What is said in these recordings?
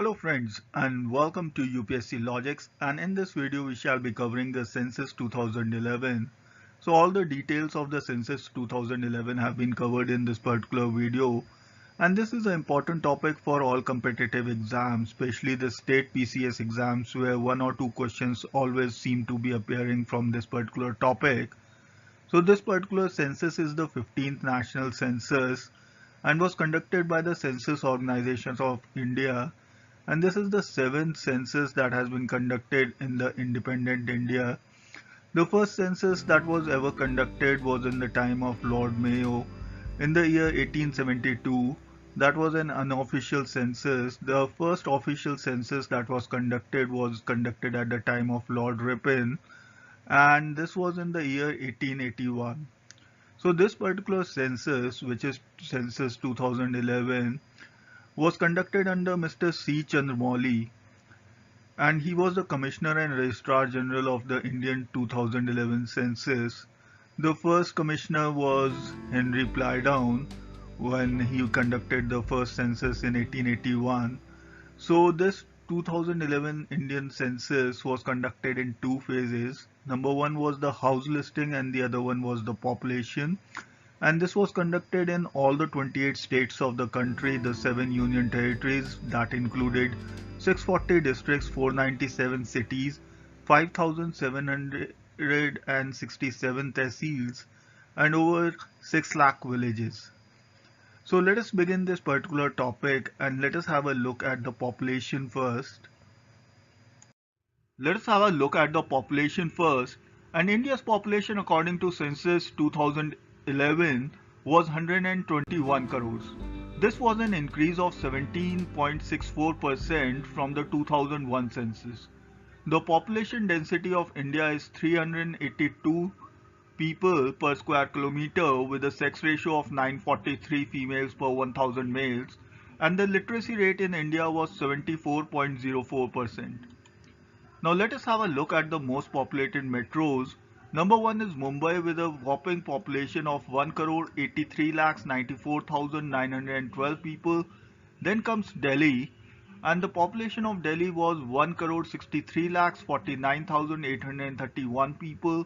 Hello friends and welcome to UPSC Logics, and in this video we shall be covering the Census 2011. So all the details of the Census 2011 have been covered in this particular video, and this is an important topic for all competitive exams, especially the state PCS exams where one or two questions always seem to be appearing from this particular topic. So this particular census is the 15th national census and was conducted by the Census Organizations of India, and this is the seventh census that has been conducted in the independent India. The first census that was ever conducted was in the time of Lord Mayo in the year 1872. That was an unofficial census. The first official census that was conducted at the time of Lord Ripon, and this was in the year 1881. So this particular census, which is census 2011, was conducted under Mr. C. Chandramouli, and he was the Commissioner and Registrar General of the Indian 2011 census. The first commissioner was Henry Plydown when he conducted the first census in 1881. So this 2011 Indian census was conducted in two phases. Number one was the house listing and the other one was the population. And this was conducted in all the 28 states of the country, the 7 union territories that included 640 districts, 497 cities, 5,767 tehsils, and over 6 lakh villages. So let us begin this particular topic and let us have a look at the population first. Let us have a look at the population first. And India's population according to Census 2011 was 121 crores. This was an increase of 17.64% from the 2001 census. The population density of India is 382 people per square kilometer with a sex ratio of 943 females per 1000 males, and the literacy rate in India was 74.04%. Now let us have a look at the most populated metros. Number one is Mumbai with a whopping population of 1 crore 83 lakhs 94,912 people. Then comes Delhi, and the population of Delhi was 1 crore 63 lakhs 49,831 people,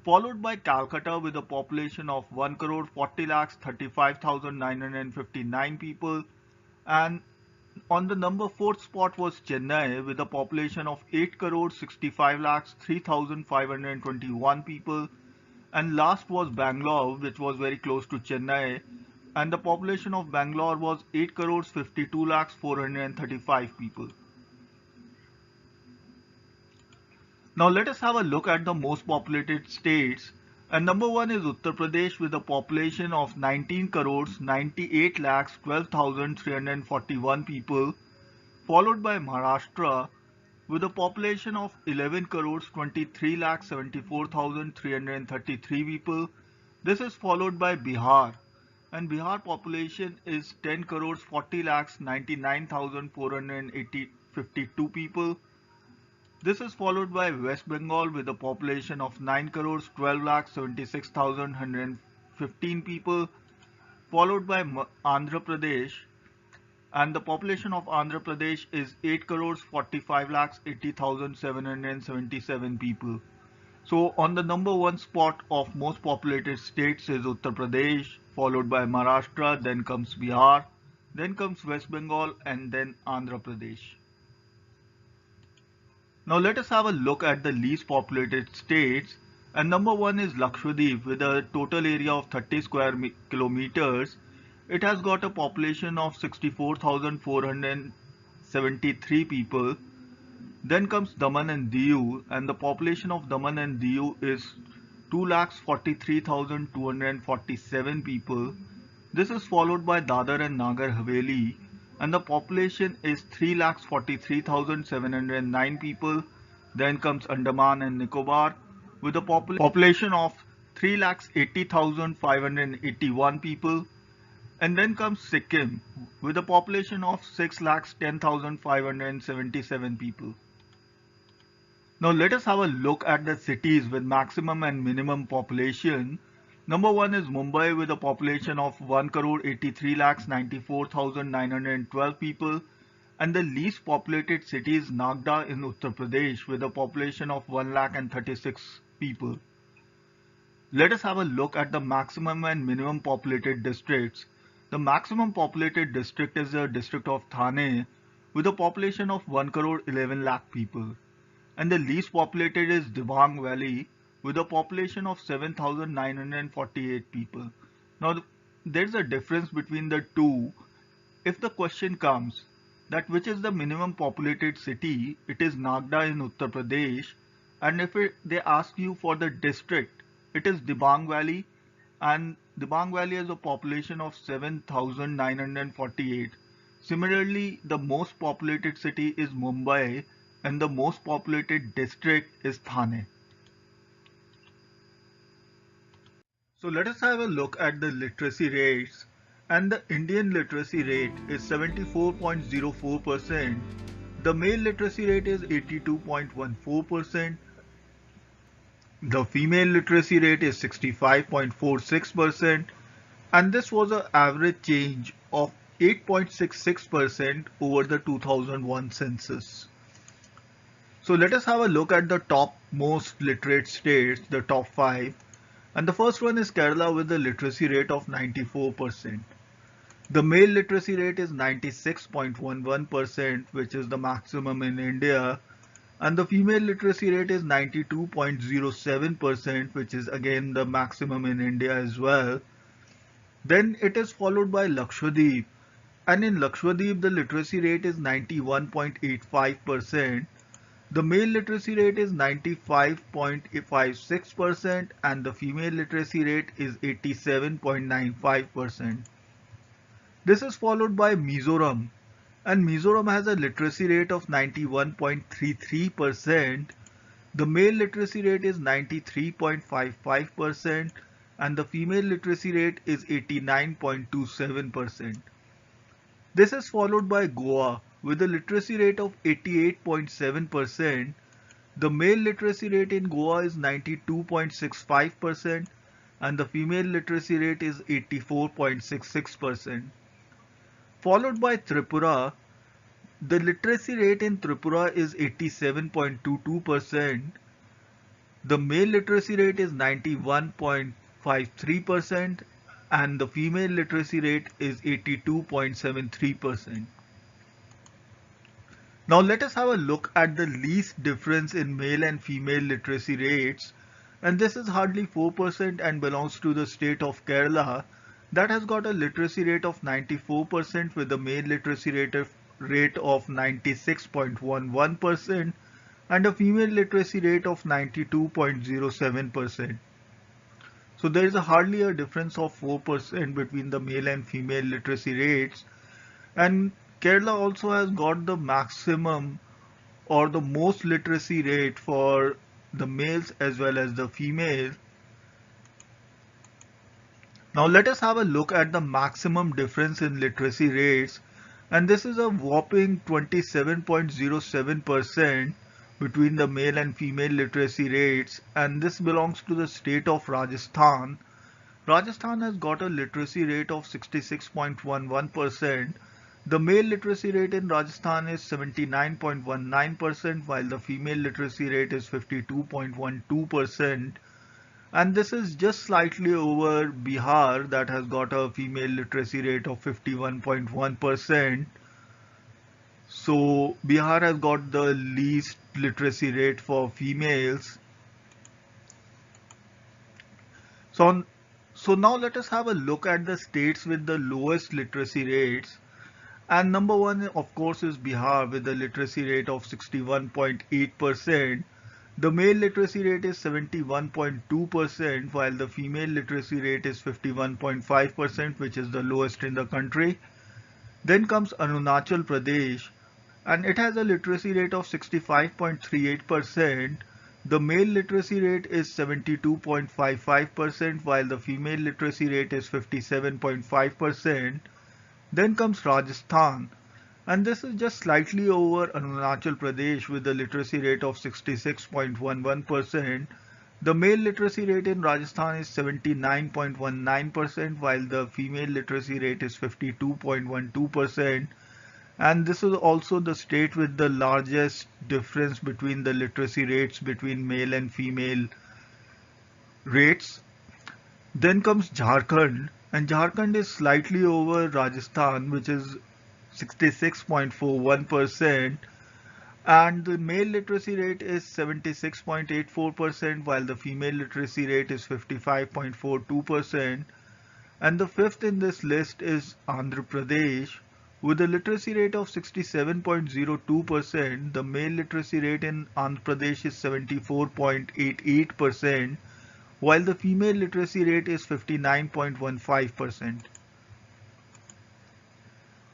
followed by Calcutta with a population of 1 crore 40 lakhs 35,959 people, and on the number 4th spot was Chennai with a population of 8 crore 65 lakhs 3,521 people, and last was Bangalore, which was very close to Chennai, and the population of Bangalore was 8 crores 52 lakhs 435 people. Now let us have a look at the most populated states. And number one is Uttar Pradesh with a population of 19 crores 98 lakhs 12,341 people, followed by Maharashtra with a population of 11 crores 23 lakhs 74,333 people. This is followed by Bihar, and Bihar population is 10 crores 40 lakhs 99,452 people. This is followed by West Bengal with a population of 9 crores 12 lakhs 76,115 people, followed by Andhra Pradesh, and the population of Andhra Pradesh is 8 crores 45 lakhs 80,777 people. So on the number one spot of most populated states is Uttar Pradesh, followed by Maharashtra, then comes Bihar, then comes West Bengal, and then Andhra Pradesh. Now let us have a look at the least populated states, and number one is Lakshadweep with a total area of 30 square kilometers. It has got a population of 64,473 people. Then comes Daman and Diu, and the population of Daman and Diu is 2,43,247 people. This is followed by Dadar and Nagar Haveli, and the population is 3,43,709 people. Then comes Andaman and Nicobar with a population of 3,80,581 people. And then comes Sikkim with a population of 6,10,577 people. Now let us have a look at the cities with maximum and minimum population. Number one is Mumbai with a population of 1 crore 83 lakhs 94,912 people, And the least populated city is Nagda in Uttar Pradesh with a population of 136 people. Let us have a look at the maximum and minimum populated districts. The maximum populated district is the district of Thane with a population of 1 crore 11 lakh people. And the least populated is Dibang Valley with a population of 7,948 people. Now, there's a difference between the two. If the question comes that which is the minimum populated city, it is Nagda in Uttar Pradesh. And if they ask you for the district, it is Dibang Valley, and Dibang Valley has a population of 7,948. Similarly, the most populated city is Mumbai and the most populated district is Thane. So let us have a look at the literacy rates, and the Indian literacy rate is 74.04%. The male literacy rate is 82.14%. The female literacy rate is 65.46%, and this was an average change of 8.66% over the 2001 census. So let us have a look at the top most literate states, the top 5. And the first one is Kerala with a literacy rate of 94%. The male literacy rate is 96.11%, which is the maximum in India. And the female literacy rate is 92.07%, which is again the maximum in India as well. Then it is followed by Lakshadweep. And in Lakshadweep, the literacy rate is 91.85%. The male literacy rate is 95.56% and the female literacy rate is 87.95%. This is followed by Mizoram, and Mizoram has a literacy rate of 91.33%. The male literacy rate is 93.55% and the female literacy rate is 89.27%. This is followed by Goa with a literacy rate of 88.7%. The male literacy rate in Goa is 92.65% and the female literacy rate is 84.66%. Followed by Tripura, the literacy rate in Tripura is 87.22%. The male literacy rate is 91.53% and the female literacy rate is 82.73%. Now let us have a look at the least difference in male and female literacy rates, and this is hardly 4% and belongs to the state of Kerala that has got a literacy rate of 94% with a male literacy rate of 96.11% and a female literacy rate of 92.07%. So there is hardly a difference of 4% between the male and female literacy rates, and Kerala also has got the maximum or the most literacy rate for the males as well as the females. Now let us have a look at the maximum difference in literacy rates, and this is a whopping 27.07% between the male and female literacy rates, and this belongs to the state of Rajasthan. Rajasthan has got a literacy rate of 66.11%. The male literacy rate in Rajasthan is 79.19% while the female literacy rate is 52.12%. And this is just slightly over Bihar that has got a female literacy rate of 51.1%. So Bihar has got the least literacy rate for females. So now let us have a look at the states with the lowest literacy rates. And number one, of course, is Bihar with a literacy rate of 61.8%. The male literacy rate is 71.2% while the female literacy rate is 51.5%, which is the lowest in the country. Then comes Arunachal Pradesh, and it has a literacy rate of 65.38%. The male literacy rate is 72.55% while the female literacy rate is 57.5%. Then comes Rajasthan, and this is just slightly over Arunachal Pradesh with a literacy rate of 66.11%. The male literacy rate in Rajasthan is 79.19% while the female literacy rate is 52.12%. And this is also the state with the largest difference between the literacy rates between male and female rates. Then comes Jharkhand, and Jharkhand is slightly over Rajasthan, which is 66.41%, and the male literacy rate is 76.84%, while the female literacy rate is 55.42%. And the fifth in this list is Andhra Pradesh with a literacy rate of 67.02%. The male literacy rate in Andhra Pradesh is 74.88%, while the female literacy rate is 59.15%.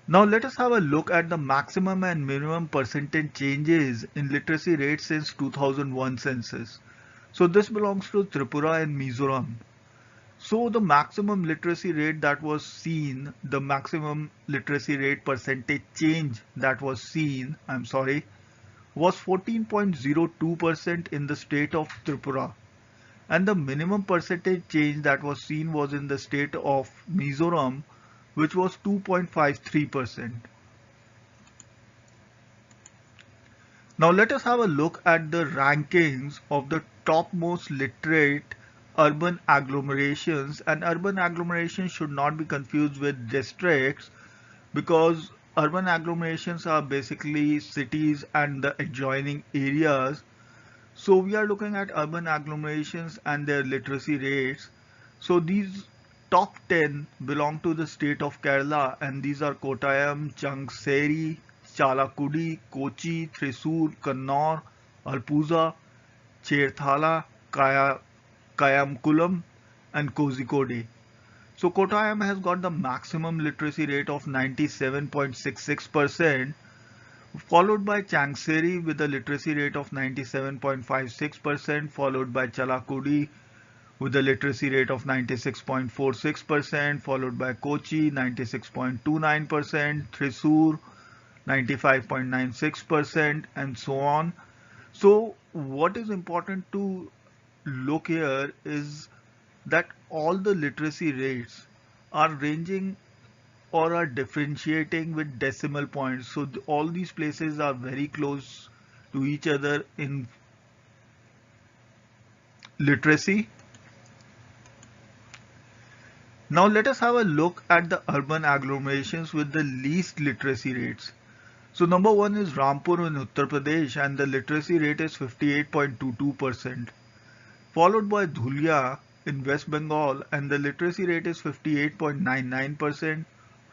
Now let us have a look at the maximum and minimum percentage changes in literacy rates since 2001 census. So this belongs to Tripura and Mizoram. So the maximum literacy rate that was seen, the maximum literacy rate percentage change that was seen, was 14.02% in the state of Tripura. And the minimum percentage change that was seen was in the state of Mizoram, which was 2.53%. Now let us have a look at the rankings of the topmost literate urban agglomerations, and urban agglomerations should not be confused with districts because urban agglomerations are basically cities and the adjoining areas. So we are looking at urban agglomerations and their literacy rates. So these top 10 belong to the state of Kerala, and these are Kottayam, Changassery, Chalakudi, Kochi, Thrissur, Kannur, Alpuza, Cherthala, Kayamkulam, and Kozhikode. So Kottayam has got the maximum literacy rate of 97.66%, followed by Changassery with a literacy rate of 97.56%, followed by Chalakudi with a literacy rate of 96.46%, followed by Kochi 96.29%, Thrissur 95.96%, and so on. So what is important to look here is that all the literacy rates are ranging or are differentiating with decimal points. So all these places are very close to each other in literacy. Now let us have a look at the urban agglomerations with the least literacy rates. So number one is Rampur in Uttar Pradesh, and the literacy rate is 58.22%. Followed by Dhulia in West Bengal, and the literacy rate is 58.99%,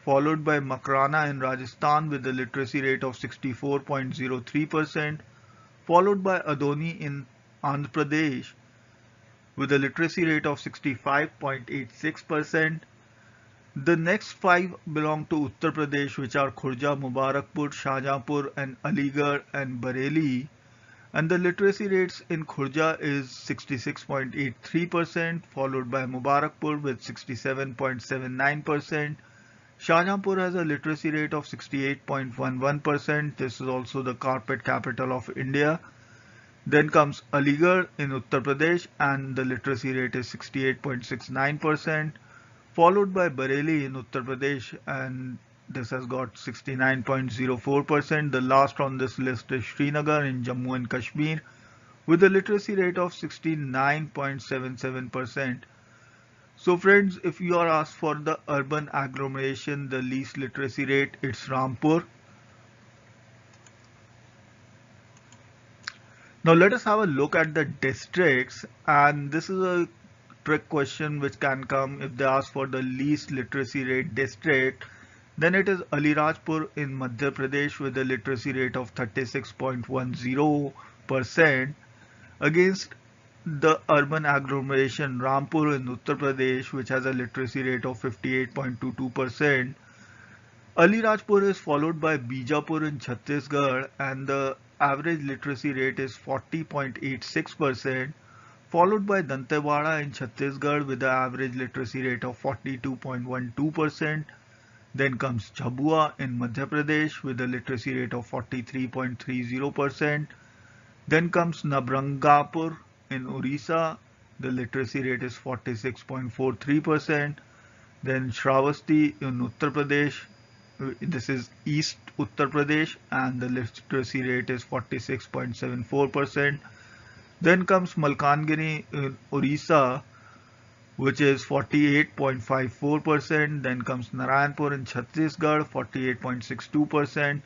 followed by Makrana in Rajasthan with a literacy rate of 64.03%, followed by Adoni in Andhra Pradesh with a literacy rate of 65.86%. The next five belong to Uttar Pradesh, which are Khurja, Mubarakpur, Shahjahanpur, and Aligarh and Bareilly. And the literacy rates in Khurja is 66.83%, followed by Mubarakpur with 67.79%. Shahjahanpur has a literacy rate of 68.11%. This is also the carpet capital of India. Then comes Aligarh in Uttar Pradesh, and the literacy rate is 68.69%, followed by Bareilly in Uttar Pradesh, and this has got 69.04%. The last on this list is Srinagar in Jammu and Kashmir with a literacy rate of 69.77%. So friends, if you are asked for the urban agglomeration, the least literacy rate, it's Rampur. Now let us have a look at the districts, and this is a trick question which can come if they ask for the least literacy rate district. Then it is Alirajpur in Madhya Pradesh with a literacy rate of 36.10% against the urban agglomeration Rampur in Uttar Pradesh, which has a literacy rate of 58.22%. Alirajpur is followed by Bijapur in Chhattisgarh, and the average literacy rate is 40.86%, followed by Dantewada in Chhattisgarh with the average literacy rate of 42.12%. Then comes Jhabua in Madhya Pradesh with a literacy rate of 43.30%. Then comes Nabrangapur in Orissa. The literacy rate is 46.43%. Then Shravasti in Uttar Pradesh This is East Uttar Pradesh, and the literacy rate is 46.74%. Then comes Malkangiri in Orissa, which is 48.54%. Then comes Narayanpur in Chhattisgarh, 48.62%.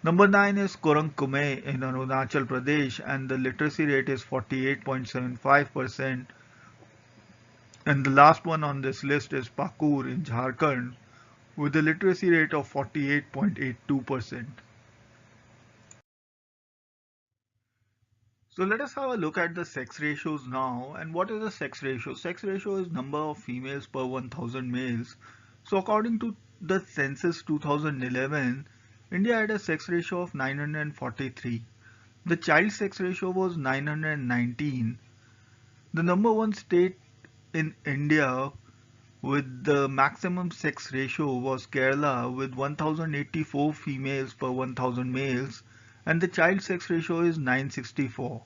Number 9 is Kurang Kume in Arunachal Pradesh, and the literacy rate is 48.75%. And the last one on this list is Pakur in Jharkhand with a literacy rate of 48.82%. So let us have a look at the sex ratios now. And what is the sex ratio? Sex ratio is number of females per 1000 males. So according to the census 2011, India had a sex ratio of 943. The child sex ratio was 919. The number one state in India with the maximum sex ratio was Kerala with 1084 females per 1000 males, and the child sex ratio is 964.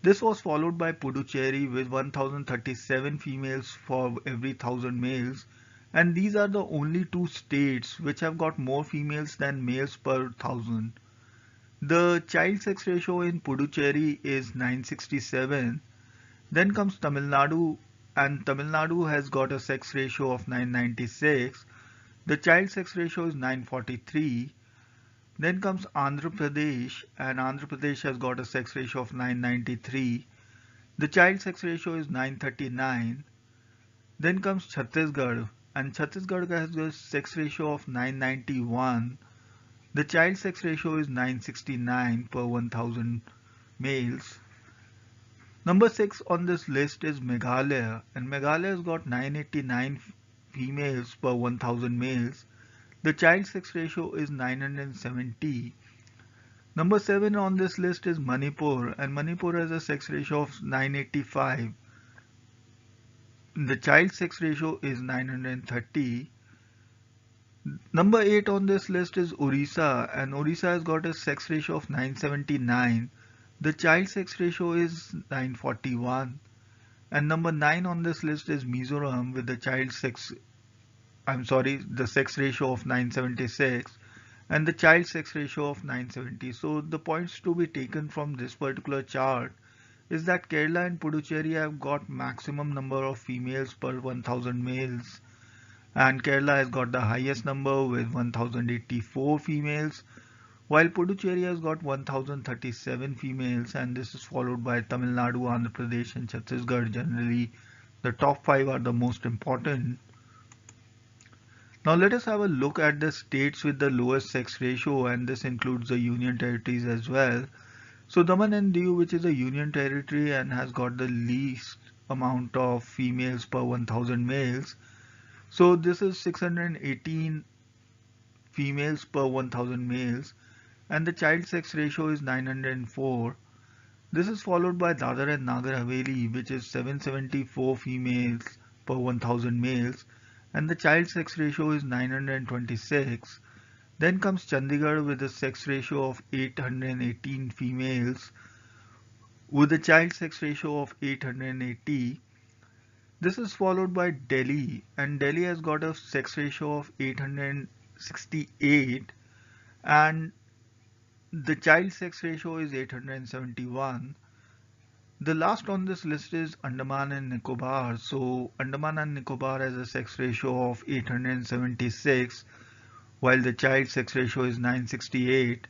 This was followed by Puducherry with 1037 females for every 1000 males, and these are the only two states which have got more females than males per 1000. The child sex ratio in Puducherry is 967. Then comes Tamil Nadu, and Tamil Nadu has got a sex ratio of 996. The child sex ratio is 943. Then comes Andhra Pradesh, and Andhra Pradesh has got a sex ratio of 993. The child sex ratio is 939. Then comes Chhattisgarh, and Chhattisgarh has a sex ratio of 991. The child sex ratio is 969 per 1000 males. Number 6 on this list is Meghalaya, and Meghalaya has got 989 females per 1000 males. The child sex ratio is 970. Number 7 on this list is Manipur, and Manipur has a sex ratio of 985. The child sex ratio is 930. Number 8 on this list is Orissa, and Orissa has got a sex ratio of 979. The child sex ratio is 941. And number 9 on this list is Mizoram with the the sex ratio of 976 and the child sex ratio of 970. So the points to be taken from this particular chart is that Kerala and Puducherry have got maximum number of females per 1000 males, and Kerala has got the highest number with 1084 females, while Puducherry has got 1037 females, and this is followed by Tamil Nadu, Andhra Pradesh and Chhattisgarh. Generally, the top 5 are the most important. Now let us have a look at the states with the lowest sex ratio, and this includes the union territories as well. So Daman and Diu, which is a union territory and has got the least amount of females per 1000 males. So this is 618 females per 1000 males, and the child sex ratio is 904. This is followed by Dadar and Nagar Haveli, which is 774 females per 1000 males, and the child sex ratio is 926. Then comes Chandigarh with a sex ratio of 818 females with a child sex ratio of 880. This is followed by Delhi, and Delhi has got a sex ratio of 868 and the child sex ratio is 871. The last on this list is Andaman and Nicobar. So Andaman and Nicobar has a sex ratio of 876 while the child sex ratio is 968.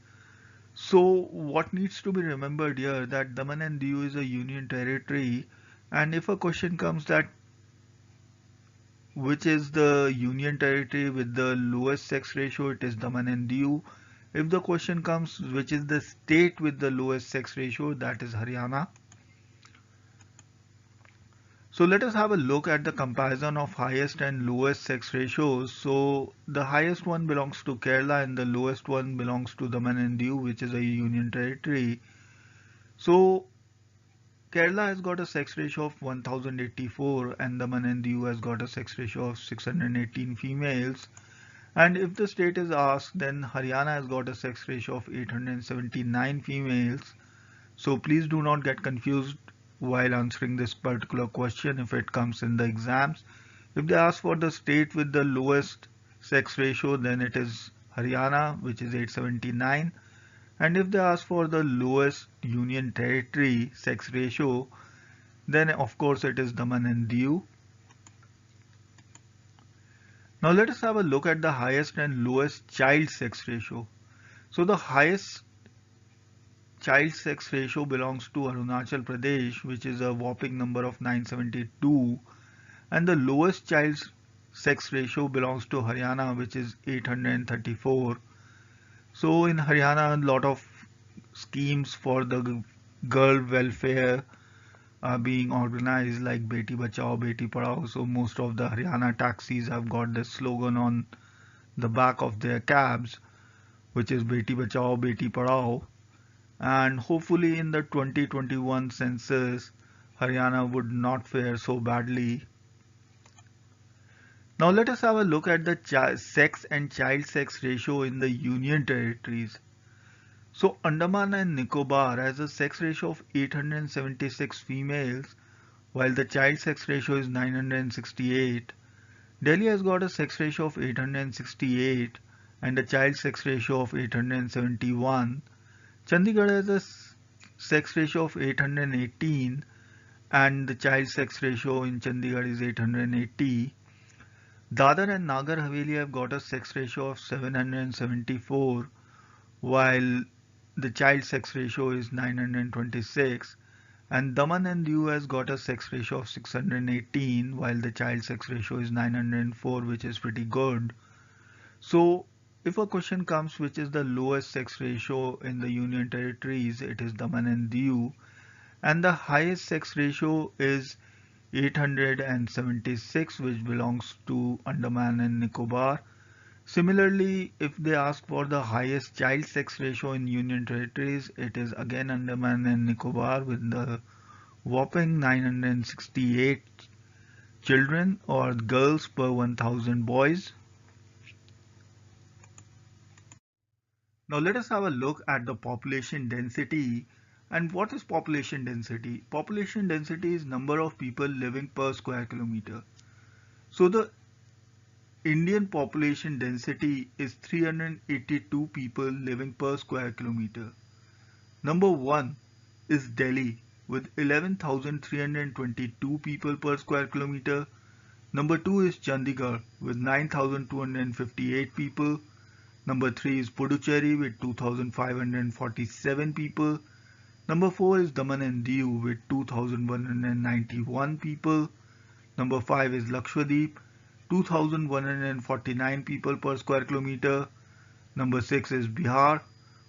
So what needs to be remembered here that Daman and Diu is a union territory, and if a question comes that which is the union territory with the lowest sex ratio, it is Daman and Diu. If the question comes which is the state with the lowest sex ratio, that is Haryana. So let us have a look at the comparison of highest and lowest sex ratios. So the highest one belongs to Kerala and the lowest one belongs to Daman and Diu, which is a union territory. So Kerala has got a sex ratio of 1084 and Daman and Diu has got a sex ratio of 618 females. And if the state is asked, then Haryana has got a sex ratio of 879 females. So please do not get confused while answering this particular question if it comes in the exams. If they ask for the state with the lowest sex ratio, then it is Haryana, which is 879. And if they ask for the lowest union territory sex ratio, then of course it is Daman and Diu. Now let us have a look at the highest and lowest child sex ratio. So the highest child sex ratio belongs to Arunachal Pradesh, which is a whopping number of 972, and the lowest child sex ratio belongs to Haryana, which is 834. So in Haryana, a lot of schemes for the girl welfare are being organized, like Beti Bachao, Beti Padhao. So most of the Haryana taxis have got this slogan on the back of their cabs, which is Beti Bachao, Beti Padhao. And hopefully in the 2021 census, Haryana would not fare so badly. Now let us have a look at the sex and child sex ratio in the Union Territories. So Andaman and Nicobar has a sex ratio of 876 females, while the child sex ratio is 968. Delhi has got a sex ratio of 868 and a child sex ratio of 871. Chandigarh has a sex ratio of 818 and the child sex ratio in Chandigarh is 880. Dadar and Nagar Haveli have got a sex ratio of 774, while the child sex ratio is 926, and Daman and Diu has got a sex ratio of 618, while the child sex ratio is 904, which is pretty good. So if a question comes which is the lowest sex ratio in the Union Territories, it is Daman and Diu, and the highest sex ratio is 876, which belongs to Andaman and Nicobar. Similarly, if they ask for the highest child sex ratio in Union Territories, it is again Andaman and Nicobar with the whopping 968 children or girls per 1000 boys. Now let us have a look at the population density. And what is population density? Population density is number of people living per square kilometer. So the Indian population density is 382 people living per square kilometer. Number 1 is Delhi with 11,322 people per square kilometer. Number 2 is Chandigarh with 9,258 people. Number 3 is Puducherry with 2,547 people. Number 4 is Daman and Diu with 2,191 people. Number 5 is Lakshadweep, 2,149 people per square kilometer. Number 6 is Bihar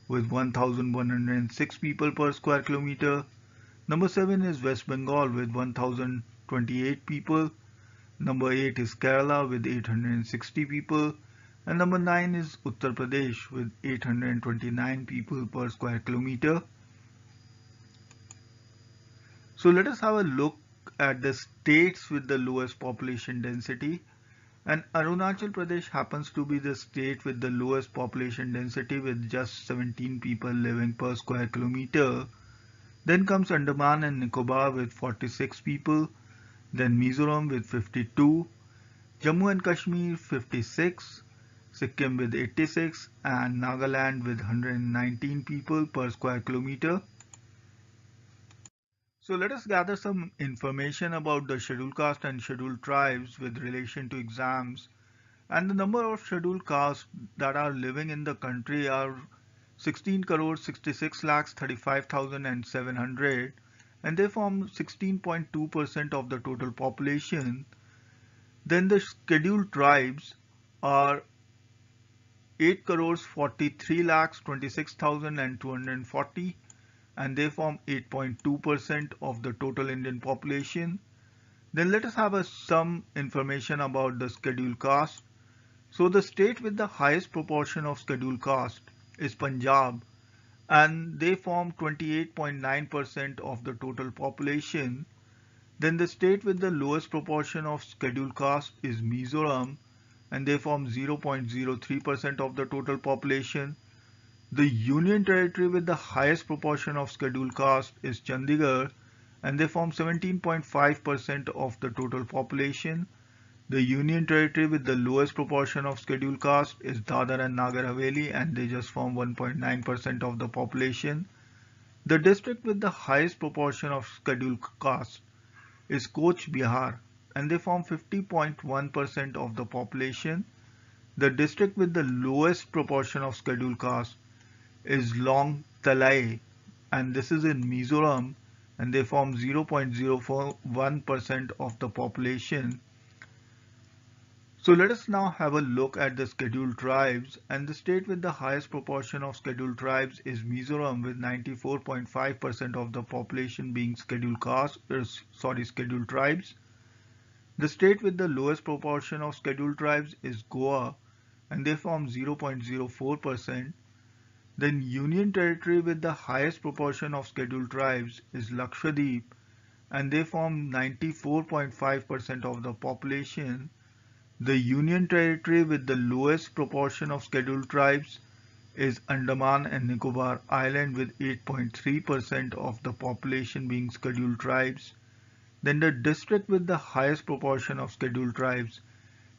with 1,106 people per square kilometer. Number 7 is West Bengal with 1,028 people. Number 8 is Kerala with 860 people. And number 9 is Uttar Pradesh with 829 people per square kilometer. So let us have a look at the states with the lowest population density. And Arunachal Pradesh happens to be the state with the lowest population density with just 17 people living per square kilometer. Then comes Andaman and Nicobar with 46 people. Then Mizoram with 52. Jammu and Kashmir 56. Sikkim with 86 and Nagaland with 119 people per square kilometer. So let us gather some information about the scheduled caste and scheduled tribes with relation to exams. And the number of scheduled castes that are living in the country are 16 crore 66 lakhs 35,700 and they form 16.2% of the total population. Then the scheduled tribes are 8 crores 43 lakhs 26,240 and they form 8.2% of the total Indian population. Then let us have some information about the scheduled caste. So the state with the highest proportion of scheduled caste is Punjab and they form 28.9% of the total population. Then the state with the lowest proportion of scheduled caste is Mizoram and they form 0.03% of the total population. The Union Territory with the highest proportion of scheduled caste is Chandigarh and they form 17.5% of the total population. The union territory with the lowest proportion of scheduled caste is Dadar and Nagar Haveli, and they just form 1.9% of the population. The district with the highest proportion of scheduled caste is Coach Bihar, and they form 50.1% of the population. The district with the lowest proportion of scheduled caste is Long Talai, and this is in Mizoram, and they form 0.041% of the population. So let us now have a look at the scheduled tribes, and the state with the highest proportion of scheduled tribes is Mizoram with 94.5% of the population being scheduled scheduled tribes. The state with the lowest proportion of scheduled tribes is Goa, and they form 0.04%. Then Union Territory with the highest proportion of scheduled tribes is Lakshadweep, and they form 94.5% of the population. The Union Territory with the lowest proportion of scheduled tribes is Andaman and Nicobar Island with 8.3% of the population being scheduled tribes. Then the district with the highest proportion of scheduled tribes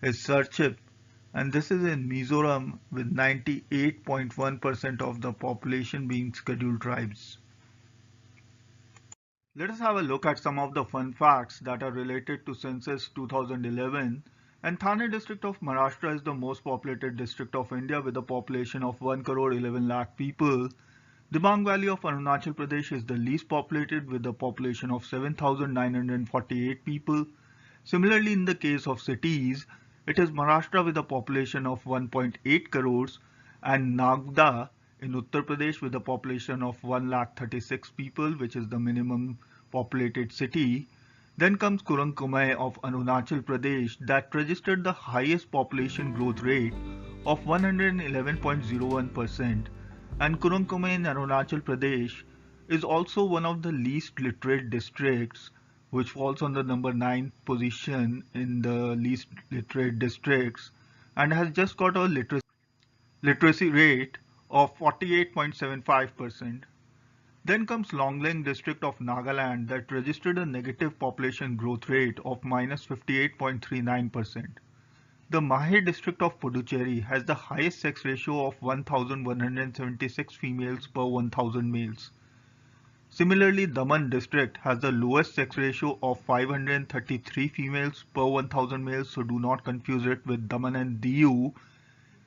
is Sarchip, and this is in Mizoram with 98.1% of the population being scheduled tribes. Let us have a look at some of the fun facts that are related to Census 2011. And Thane district of Maharashtra is the most populated district of India with a population of 1 crore 11 lakh people. Dibang Valley of Arunachal Pradesh is the least populated with a population of 7,948 people. Similarly, in the case of cities, it is Maharashtra with a population of 1.8 crores and Nagda in Uttar Pradesh with a population of 1,36,000 people, which is the minimum populated city. Then comes Kurang Kumai of Arunachal Pradesh that registered the highest population growth rate of 111.01%, and Kurang Kumai in Arunachal Pradesh is also one of the least literate districts, which falls on the number 9th position in the least literate districts and has just got a literacy rate of 48.75%. Then comes Longlang district of Nagaland that registered a negative population growth rate of -58.39%. The Mahe district of Puducherry has the highest sex ratio of 1,176 females per 1,000 males. Similarly, Daman district has the lowest sex ratio of 533 females per 1,000 males, so do not confuse it with Daman and Diu,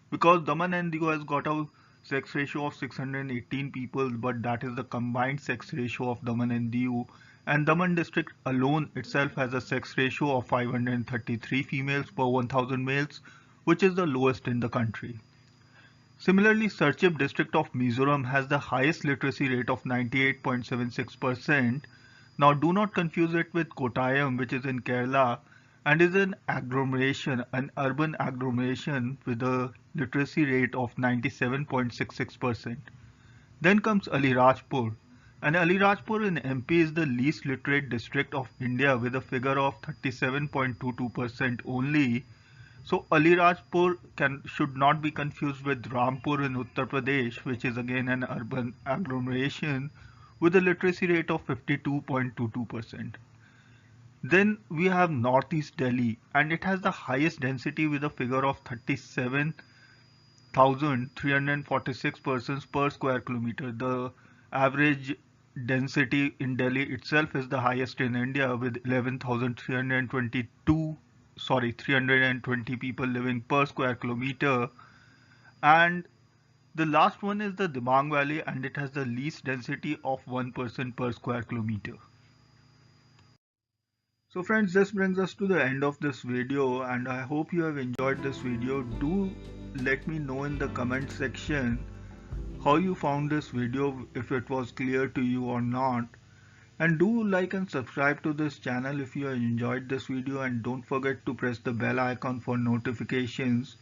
because Daman and Diu has got a sex ratio of 618 people, but that is the combined sex ratio of Daman and Diu, and Daman district alone itself has a sex ratio of 533 females per 1000 males, which is the lowest in the country. Similarly, Sarchip district of Mizoram has the highest literacy rate of 98.76%. Now do not confuse it with Kottayam, which is in Kerala and is an agglomeration, an urban agglomeration with a literacy rate of 97.66%. Then comes Alirajpur, and Alirajpur in MP is the least literate district of India with a figure of 37.22% only. So Alirajpur should not be confused with Rampur in Uttar Pradesh, which is again an urban agglomeration with a literacy rate of 52.22%. Then we have Northeast Delhi, and it has the highest density with a figure of 37,346 persons per square kilometer. The average density in Delhi itself is the highest in India with 320 people living per square kilometer. And the last one is the Dibang Valley, and it has the least density of 1 person per square kilometer. So friends, this brings us to the end of this video, and I hope you have enjoyed this video. Do let me know in the comment section how you found this video, if it was clear to you or not. And do like and subscribe to this channel if you have enjoyed this video, and don't forget to press the bell icon for notifications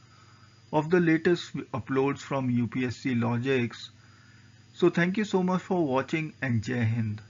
of the latest uploads from UPSC Logics. So thank you so much for watching, and Jai Hind.